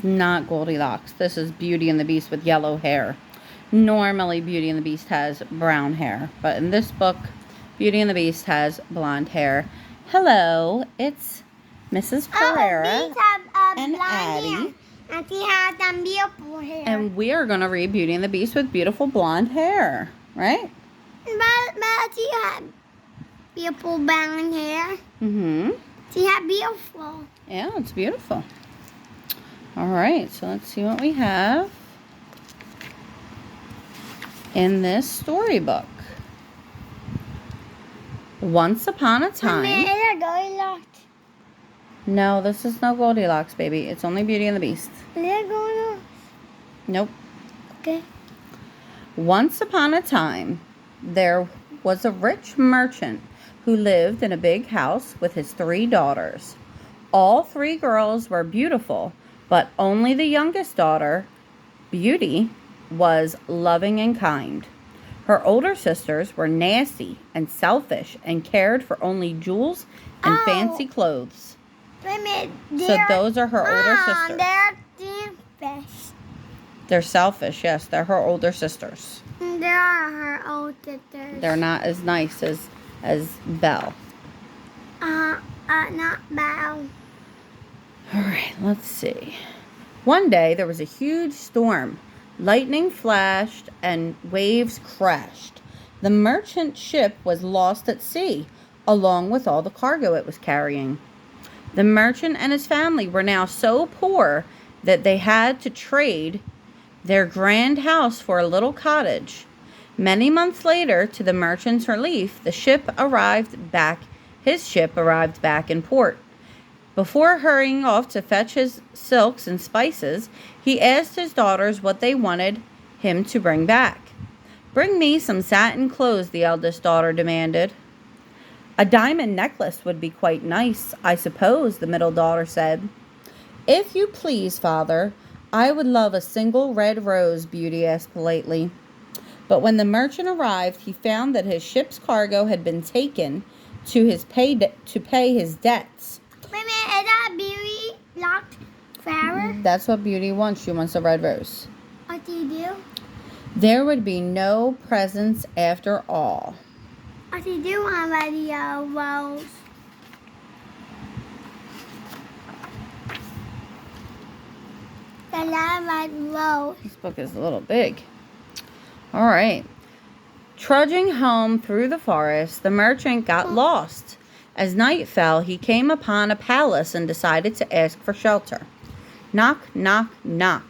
It's not Goldilocks. This is Beauty and the Beast with yellow hair. Normally, Beauty and the Beast has brown hair, but in this book, Beauty and the Beast has blonde hair. Hello, it's Mrs. Pereira and Addie. And she has some beautiful hair. And we are going to read Beauty and the Beast with beautiful blonde hair, right? But she has beautiful brown hair. Mm-hmm. She has beautiful. Yeah, it's beautiful. All right, so let's see what we have in this storybook. Once upon a time. Is it Goldilocks? No, this is no Goldilocks, baby. It's only Beauty and the Beast. Is it Goldilocks? Nope. Okay. Once upon a time, there was a rich merchant who lived in a big house with his 3 daughters. All 3 girls were beautiful, but only the youngest daughter, Beauty, was loving and kind. Her older sisters were nasty and selfish and cared for only jewels and fancy clothes. Wait a minute. So those are her older sisters. They're selfish. They're selfish, yes. They're her older sisters. They are her old sisters. They're not as nice as Belle. Not Belle. All right, let's see. One day there was a huge storm. Lightning flashed and waves crashed. The merchant ship was lost at sea, along with all the cargo it was carrying. The merchant and his family were now so poor that they had to trade their grand house for a little cottage. Many months later, to the merchant's relief, his ship arrived back in port. Before hurrying off to fetch his silks and spices, he asked his daughters what they wanted him to bring back. "Bring me some satin clothes," the eldest daughter demanded. "A diamond necklace would be quite nice, I suppose," the middle daughter said. "If you please, father, I would love a single red rose," Beauty asked politely. But when the merchant arrived, he found that his ship's cargo had been taken to pay his debts. Wait a minute. Is that Beauty locked flower? That's what Beauty wants. She wants a red rose. What do you do? There would be no presents after all. What do you do on radio rose? The red rose. This book is a little big. All right. Trudging home through the forest, the merchant got lost. As night fell, he came upon a palace and decided to ask for shelter. Knock, knock, knock.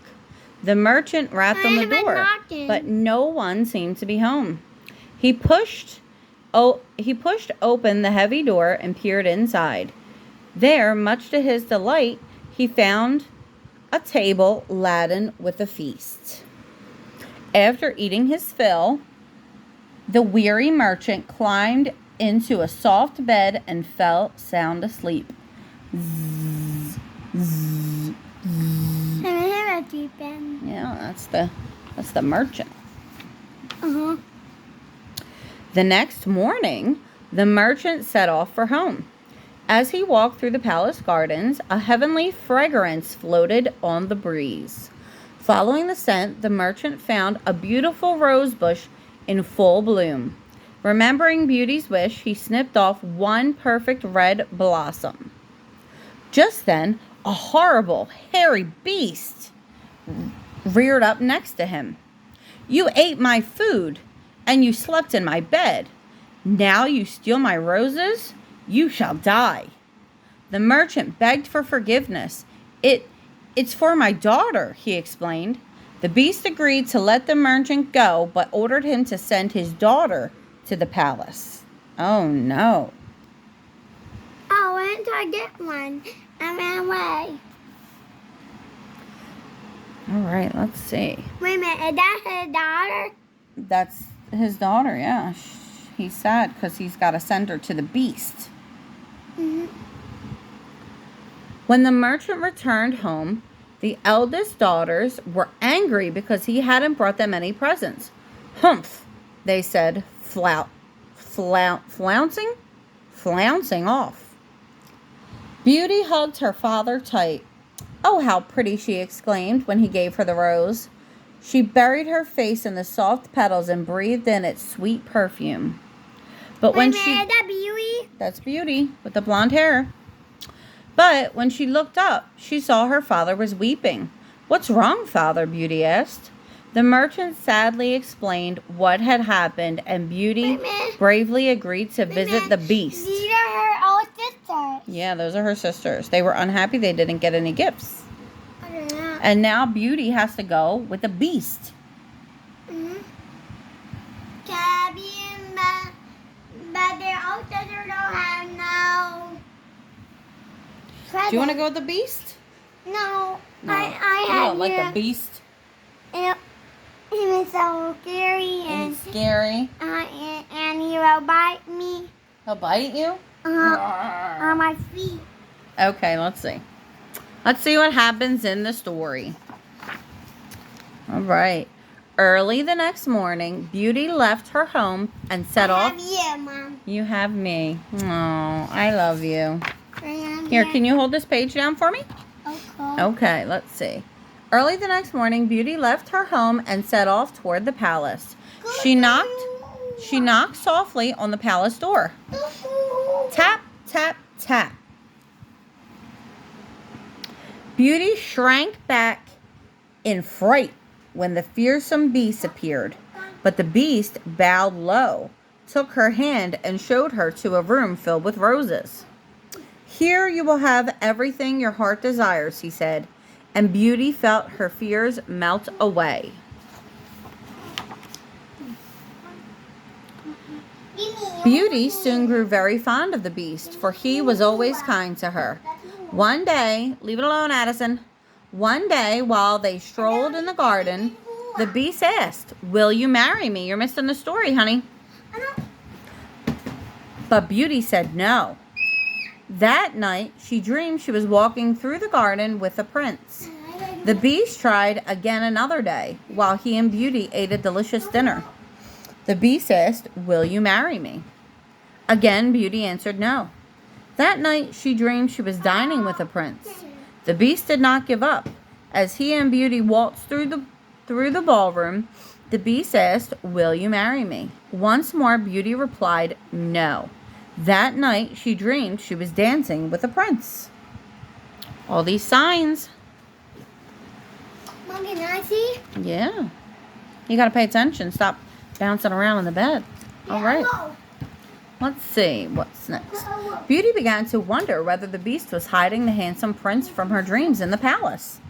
The merchant rapped on the door, but no one seemed to be home. He pushed open the heavy door and peered inside. There, much to his delight, he found a table laden with a feast. After eating his fill, the weary merchant climbed into a soft bed and fell sound asleep. Zzz, zzz, zzz. Yeah, that's the merchant. Uh-huh. The next morning, the merchant set off for home. As he walked through the palace gardens, a heavenly fragrance floated on the breeze. Following the scent, the merchant found a beautiful rose bush in full bloom. Remembering Beauty's wish, he snipped off one perfect red blossom. Just then, a horrible, hairy beast reared up next to him. "You ate my food, and you slept in my bed. Now you steal my roses? You shall die." The merchant begged for forgiveness. It's for my daughter," he explained. The beast agreed to let the merchant go, but ordered him to send his daughter to the palace. Oh, no. Oh, why didn't I get one? I ran away. All right, let's see. Wait a minute. Is that his daughter? That's his daughter, yeah. He's sad because he's got to send her to the beast. Mm-hmm. When the merchant returned home, the eldest daughters were angry because he hadn't brought them any presents. "Humph," they said, flouncing off. Beauty hugged her father tight. "Oh, how pretty," she exclaimed when he gave her the rose. She buried her face in the soft petals and breathed in its sweet perfume. But when Is that Beauty? That's Beauty with the blonde hair. But when she looked up, she saw her father was weeping. "What's wrong, Father?" Beauty asked. The merchant sadly explained what had happened, and Beauty bravely agreed to visit the Beast. These are her old sisters. Yeah, those are her sisters. They were unhappy they didn't get any gifts. I don't know. And now Beauty has to go with the Beast. But their old sisters don't have no presents. Do you want to go with the Beast? No. No. I You had don't like the Beast? He was so scary And scary. and he will bite me He'll bite you? on my feet. Okay, let's see. Let's see what happens in the story. All right. Early the next morning, Beauty left her home and set off. I have you, Mom. You have me. Oh, I love you. I have Here, you. can you hold this page down for me? Okay. Okay, let's see. Early the next morning, Beauty left her home and set off toward the palace. She knocked softly on the palace door. Tap, tap, tap. Beauty shrank back in fright when the fearsome Beast appeared. But the Beast bowed low, took her hand, and showed her to a room filled with roses. "Here you will have everything your heart desires," he said, and Beauty felt her fears melt away. Beauty soon grew very fond of the Beast, for he was always kind to her. One day, leave it alone, Addison. One day, while they strolled in the garden, the Beast asked, "Will you marry me?" You're missing the story, honey. But Beauty said no. That night, she dreamed she was walking through the garden with a prince. The Beast tried again another day, while he and Beauty ate a delicious dinner. The Beast asked, "Will you marry me?" Again, Beauty answered no. That night, she dreamed she was dining with a prince. The Beast did not give up. As he and Beauty waltzed through the ballroom, the Beast asked, "Will you marry me?" Once more, Beauty replied no. That night, she dreamed she was dancing with a prince. All these signs. Mom, can I see? Yeah. You got to pay attention. Stop bouncing around in the bed. All right. Let's see what's next. Beauty began to wonder whether the Beast was hiding the handsome prince from her dreams in the palace.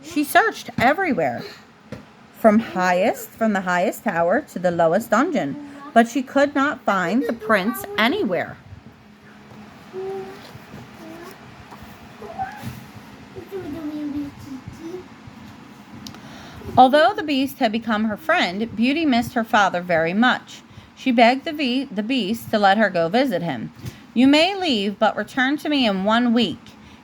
She searched everywhere, from the highest tower to the lowest dungeon, but she could not find the prince anywhere. Although the Beast had become her friend, Beauty missed her father very much. She begged the Beast to let her go visit him. "You may leave, but return to me in 1 week."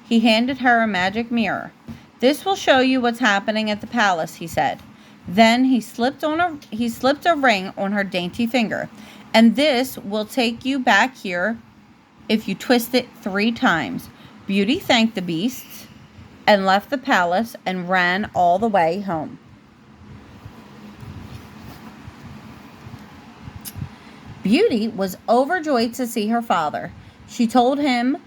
He handed her a magic mirror. "This will show you what's happening at the palace," he said. Then he slipped a ring on her dainty finger. "And this will take you back here if you twist it 3 times. Beauty thanked the Beast and left the palace and ran all the way home. Beauty was overjoyed to see her father. She told him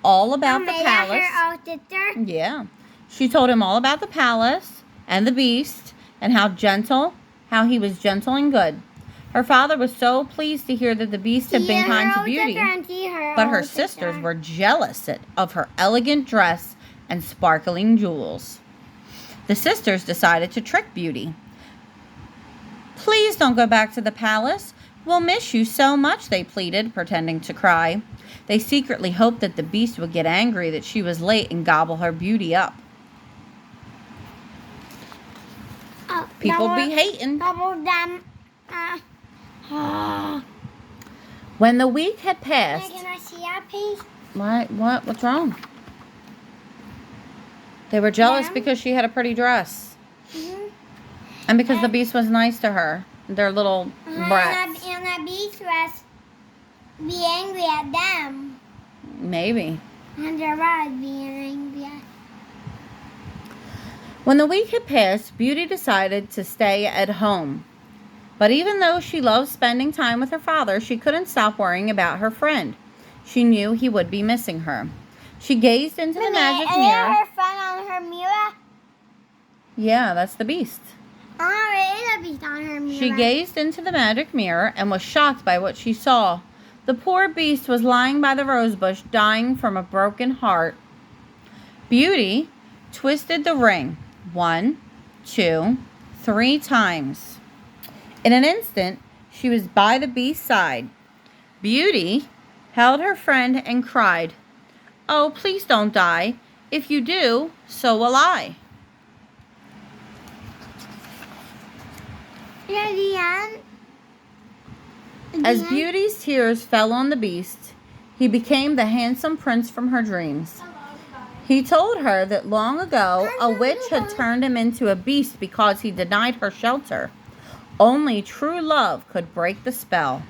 all about the palace. Her old sister? Yeah. She told him all about the palace and the Beast and how he was gentle and good. Her father was so pleased to hear that the Beast had been kind to Beauty, but her sisters were jealous of her elegant dress and sparkling jewels. The sisters decided to trick Beauty. "Please don't go back to the palace. We'll miss you so much," they pleaded, pretending to cry. They secretly hoped that the Beast would get angry that she was late and gobble her Beauty up. People be hating. When the week had passed... Can I see that piece? What? What's wrong? They were jealous because she had a pretty dress. Mm-hmm. And because the Beast was nice to her. Their little brats. And the Beast was be angry at them. Maybe. And the rat being angry at When the week had passed, Beauty decided to stay at home. But even though she loved spending time with her father, she couldn't stop worrying about her friend. She knew he would be missing her. She gazed into the magic mirror. Is her friend on her mirror? Yeah, that's the beast. Oh, it is a beast on her mirror. She gazed into the magic mirror and was shocked by what she saw. The poor beast was lying by the rosebush, dying from a broken heart. Beauty twisted the ring 1, 2, 3 times. In an instant, she was by the beast's side. Beauty held her friend and cried, "Oh, please don't die. If you do, so will I." At the end. As Beauty's tears fell on the beast, he became the handsome prince from her dreams. He told her that long ago a witch had turned him into a beast because he denied her shelter. Only true love could break the spell.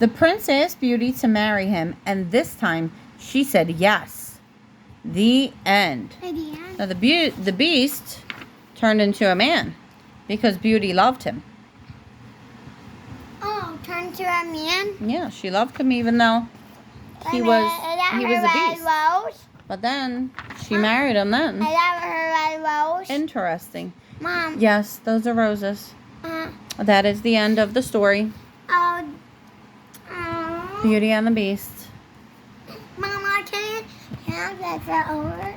The prince asked Beauty to marry him, and this time she said yes. The end. At the end. Now the beast turned into a man because Beauty loved him. Oh, turned to a man. Yeah, she loved him even though he was a beast. Rose? But then she married him then. Is that her red rose? Interesting. Mom. Yes, those are roses. That is the end of the story. Oh. Beauty and the Beast. Mama, can I get over?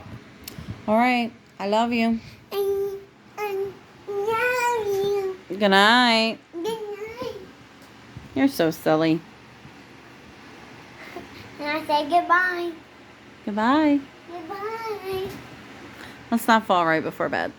All right. I love you. And love you. Good night. Good night. You're so silly. And I say goodbye. Goodbye. Goodbye. Let's not fall right before bed.